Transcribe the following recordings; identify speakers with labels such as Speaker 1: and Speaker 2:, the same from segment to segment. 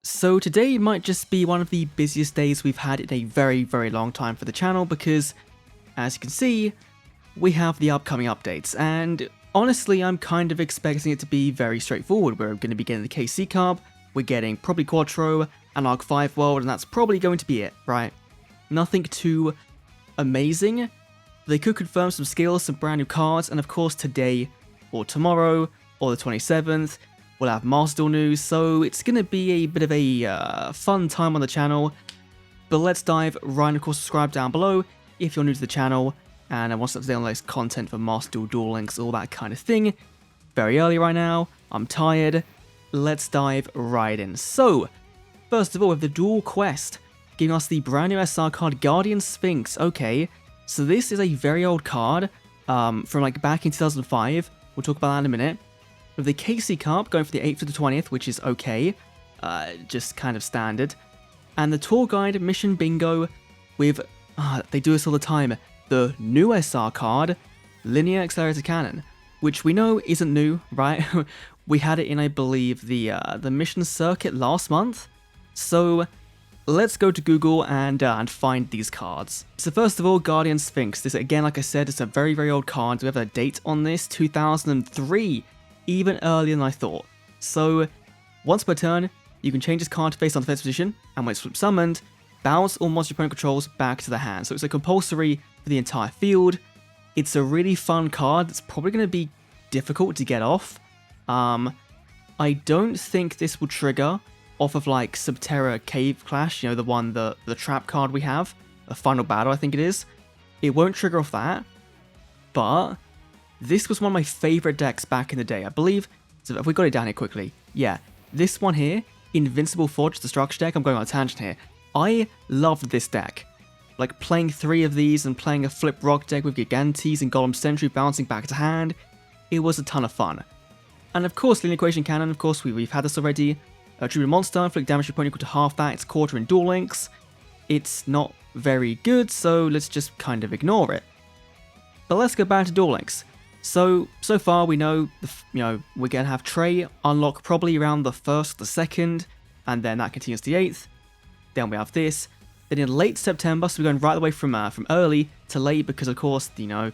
Speaker 1: So today might just be one of the busiest days we've had in a very long time for the channel because, as you can see, we have the upcoming updates, and honestly I'm kind of expecting it to be very straightforward. We're going to be getting the KC Cup, we're getting probably Quattro, and Arc 5 World, and that's probably going to be it, right? Nothing too amazing. They could confirm some skills, some brand new cards, and of course today, or tomorrow, or the 27th, we'll have Master Duel news, so it's going to be a bit of a fun time on the channel. But let's dive right in. Of course, subscribe down below if you're new to the channel, and I want to stay on the latest content for Master Duel, Duel Links, all that kind of thing. Very early right now, I'm tired. Let's dive right in. So, first of all, we have the Duel Quest, giving us the brand new SR card, Guardian Sphinx. Okay, so this is a very old card from like back in 2005. We'll talk about that in a minute. With the KC Cup going for the 8th to the 20th, which is okay, just kind of standard. And the Tour Guide Mission Bingo with, they do this all the time, the new SR card, Linear Accelerator Cannon, which we know isn't new, right? We had it in, I believe, the mission circuit last month. So let's go to Google and find these cards. So first of all, Guardian Sphinx. This, again, like I said, it's a very old card. We have a date on this, 2003. Even earlier than I thought. So, once per turn, you can change this card face on defense position, and when it's summoned, bounce all monster opponent controls back to the hand. So it's a compulsory for the entire field. It's a really fun card that's probably going to be difficult to get off. I don't think this will trigger off of like Subterra Cave Clash, you know, the trap card we have, a Final Battle I think it is. It won't trigger off that, but this was one of my favorite decks back in the day, I believe. So if we got it down here quickly, yeah, this one here, Invincible Forge Destruction deck, I'm going on a tangent here. I loved this deck. Like playing 3 of these and playing a Flip Rock deck with Gigantes and Golem Sentry bouncing back to hand, it was a ton of fun. And of course, Linear Equation Cannon, of course, we've had this already. Tribute Monster, inflict damage opponent equal to half that, it's quarter in Duel Links. It's not very good, so let's just kind of ignore it. But let's go back to Duel Links. So far we know, we're going to have Trey unlock probably around the 1st, the 2nd, and then that continues to the 8th. Then we have this. Then in late September, so we're going right the way from early to late because, of course, Duel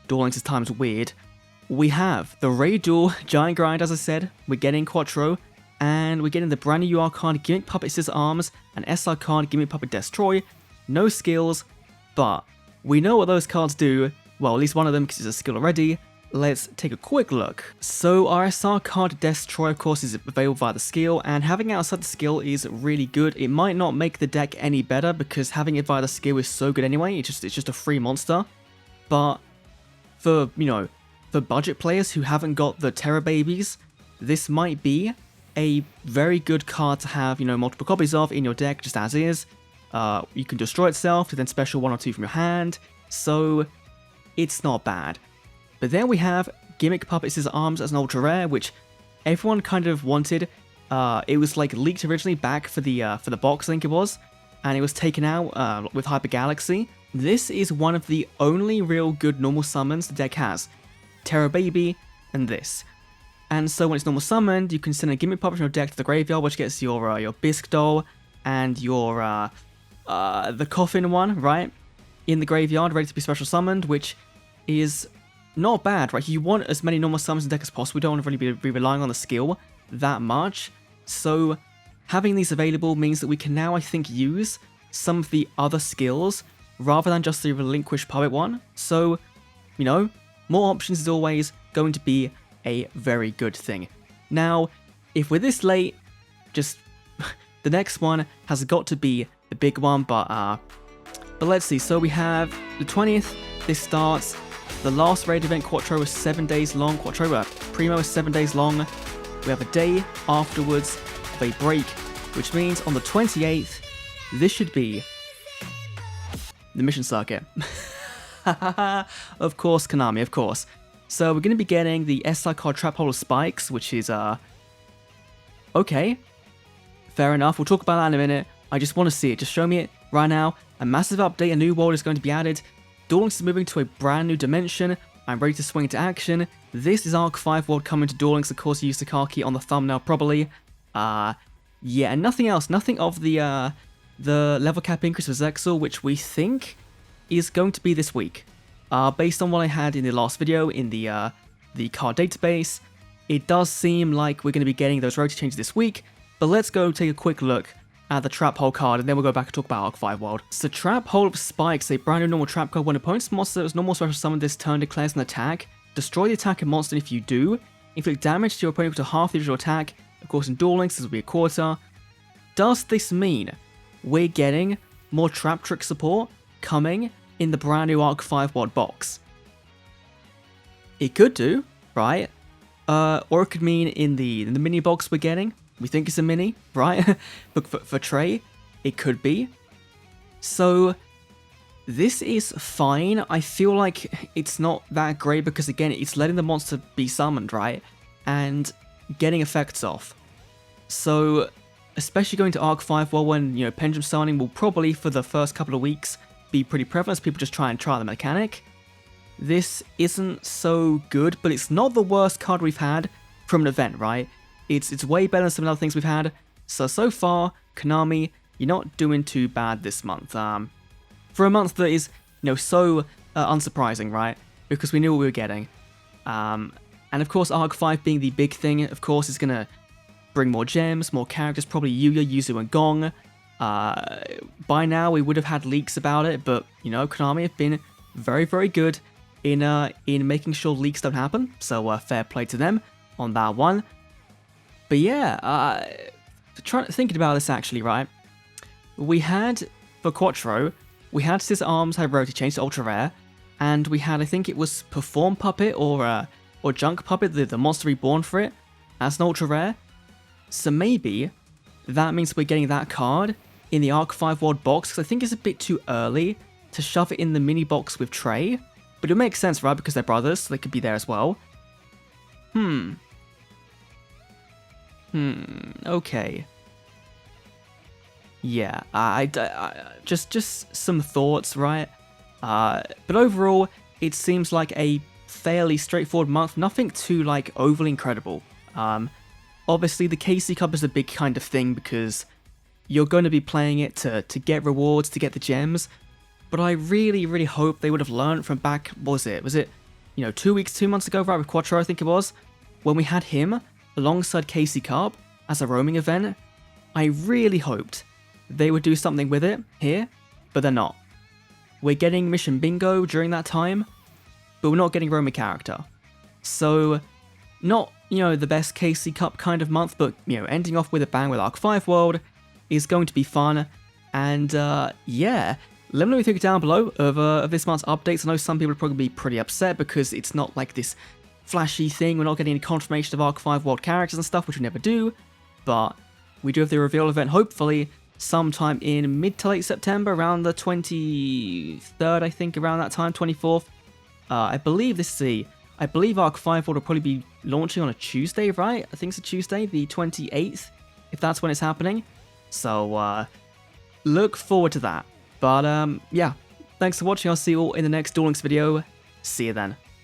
Speaker 1: Links' time is weird. We have the Raid Duel Giant Grind, as I said. We're getting Quattro, and we're getting the brand new UR card, Gimmick Puppet Scissor Arms, and SR card, Gimmick Puppet Destroy. No skills, but we know what those cards do. Well, at least one of them, because it's a skill already. Let's take a quick look. So our SR card Destroy, of course, is available via the skill, and having it outside the skill is really good. It might not make the deck any better, because having it via the skill is so good anyway. It's just a free monster. But for, for budget players who haven't got the Terror Babies, this might be a very good card to have, multiple copies of in your deck, just as is. You can destroy itself to then special 1 or 2 from your hand. So it's not bad. But then we have Gimmick Puppet Scissor Arms as an ultra rare, which everyone kind of wanted. It was like leaked originally back for the box, I think it was, and it was taken out with Hyper Galaxy. This is one of the only real good normal summons the deck has. Terror Baby and this. And so when it's normal summoned, you can send a Gimmick Puppet from your deck to the graveyard, which gets your Bisque Doll and your the Coffin one, right? In the graveyard, ready to be special summoned, which is not bad, right? You want as many normal summons in the deck as possible. We don't want to really be relying on the skill that much. So having these available means that we can now, I think, use some of the other skills rather than just the Relinquish Puppet one. So, more options is always going to be a very good thing. Now, if we're this late, just the next one has got to be the big one, but let's see. So we have the 20th, this starts. The last raid event, Quattro, was 7 days long. Quattro, Primo is 7 days long. We have a day afterwards of a break, which means on the 28th, this should be the mission circuit. Of course, Konami, of course. So we're going to be getting the SR card Trap Hole of Spikes, which is, okay. Fair enough, we'll talk about that in a minute. I just want to see it, just show me it right now. A massive update, a new world is going to be added. Duel Links is moving to a brand new dimension. I'm ready to swing into action. This is Arc 5 World coming to Duel Links, of course you used Sakaki on the thumbnail probably. Yeah, and nothing else, nothing of the level cap increase for Zexal, which we think is going to be this week. Based on what I had in the last video in the card database, it does seem like we're going to be getting those rarity changes this week, but let's go take a quick look at the Trap Hole card, and then we'll go back and talk about Arc 5 World. So Trap Hole of Spikes, a brand new normal trap card. When opponent's monster is normal special summon this turn declares an attack, destroy the attacking monster, and if you do, inflict damage to your opponent equal to half the original attack. Of course, in Duel Links, this will be a quarter. Does this mean we're getting more Trap Trick support coming in the brand new Arc 5 World box? It could do, right? Or it could mean in the mini box we're getting. We think it's a mini, right? But for Trey, it could be. So this is fine. I feel like it's not that great because, again, it's letting the monster be summoned, right? And getting effects off. So, especially going to Arc 5 World when, you know, Pendulum Summoning will probably, for the first couple of weeks, be pretty prevalent as people just try the mechanic. This isn't so good, but it's not the worst card we've had from an event, right? It's way better than some other things we've had. So far, Konami, you're not doing too bad this month. For a month that is, you know, so unsurprising, right? Because we knew what we were getting. And of course, Arc 5 being the big thing, of course, is gonna bring more gems, more characters, probably Yuya, Yuzu, and Gong. By now, we would have had leaks about it, but, you know, Konami have been very, very good in making sure leaks don't happen. So, fair play to them on that one. But yeah, thinking about this actually, right? We had, for Quattro, we had Scissor Arms have rarity change to Ultra Rare, and we had, I think it was Perform Puppet or Junk Puppet, the Monster Reborn for it, as an Ultra Rare. So maybe that means we're getting that card in the Arc 5 World box, because I think it's a bit too early to shove it in the mini box with Trey. But it makes sense, right? Because they're brothers, so they could be there as well. Okay. Yeah, just some thoughts, right? But overall, it seems like a fairly straightforward month. Nothing too, like, overly incredible. Obviously, the KC Cup is a big kind of thing because you're going to be playing it to get rewards, to get the gems. But I really, really hope they would have learned from back, what was it, you know, 2 months ago, right, with Quattro, I think it was, when we had him alongside KC Cup as a roaming event. I really hoped they would do something with it here, but they're not. We're getting Mission Bingo during that time, but we're not getting roaming character. So, not, you know, the best KC Cup kind of month, but, you know, ending off with a bang with Arc 5 World is going to be fun. And, yeah, let me know what you think down below of this month's updates. I know some people will probably be pretty upset because it's not like this flashy thing. We're not getting any confirmation of Arc 5 World characters and stuff, which we never do. But we do have the reveal event, hopefully, sometime in mid to late September, around the 23rd, I think, around that time, 24th. I believe I believe Arc 5 will probably be launching on a Tuesday, right? I think it's a Tuesday, the 28th, if that's when it's happening. So, look forward to that. But, yeah, thanks for watching. I'll see you all in the next Duel Links video. See you then.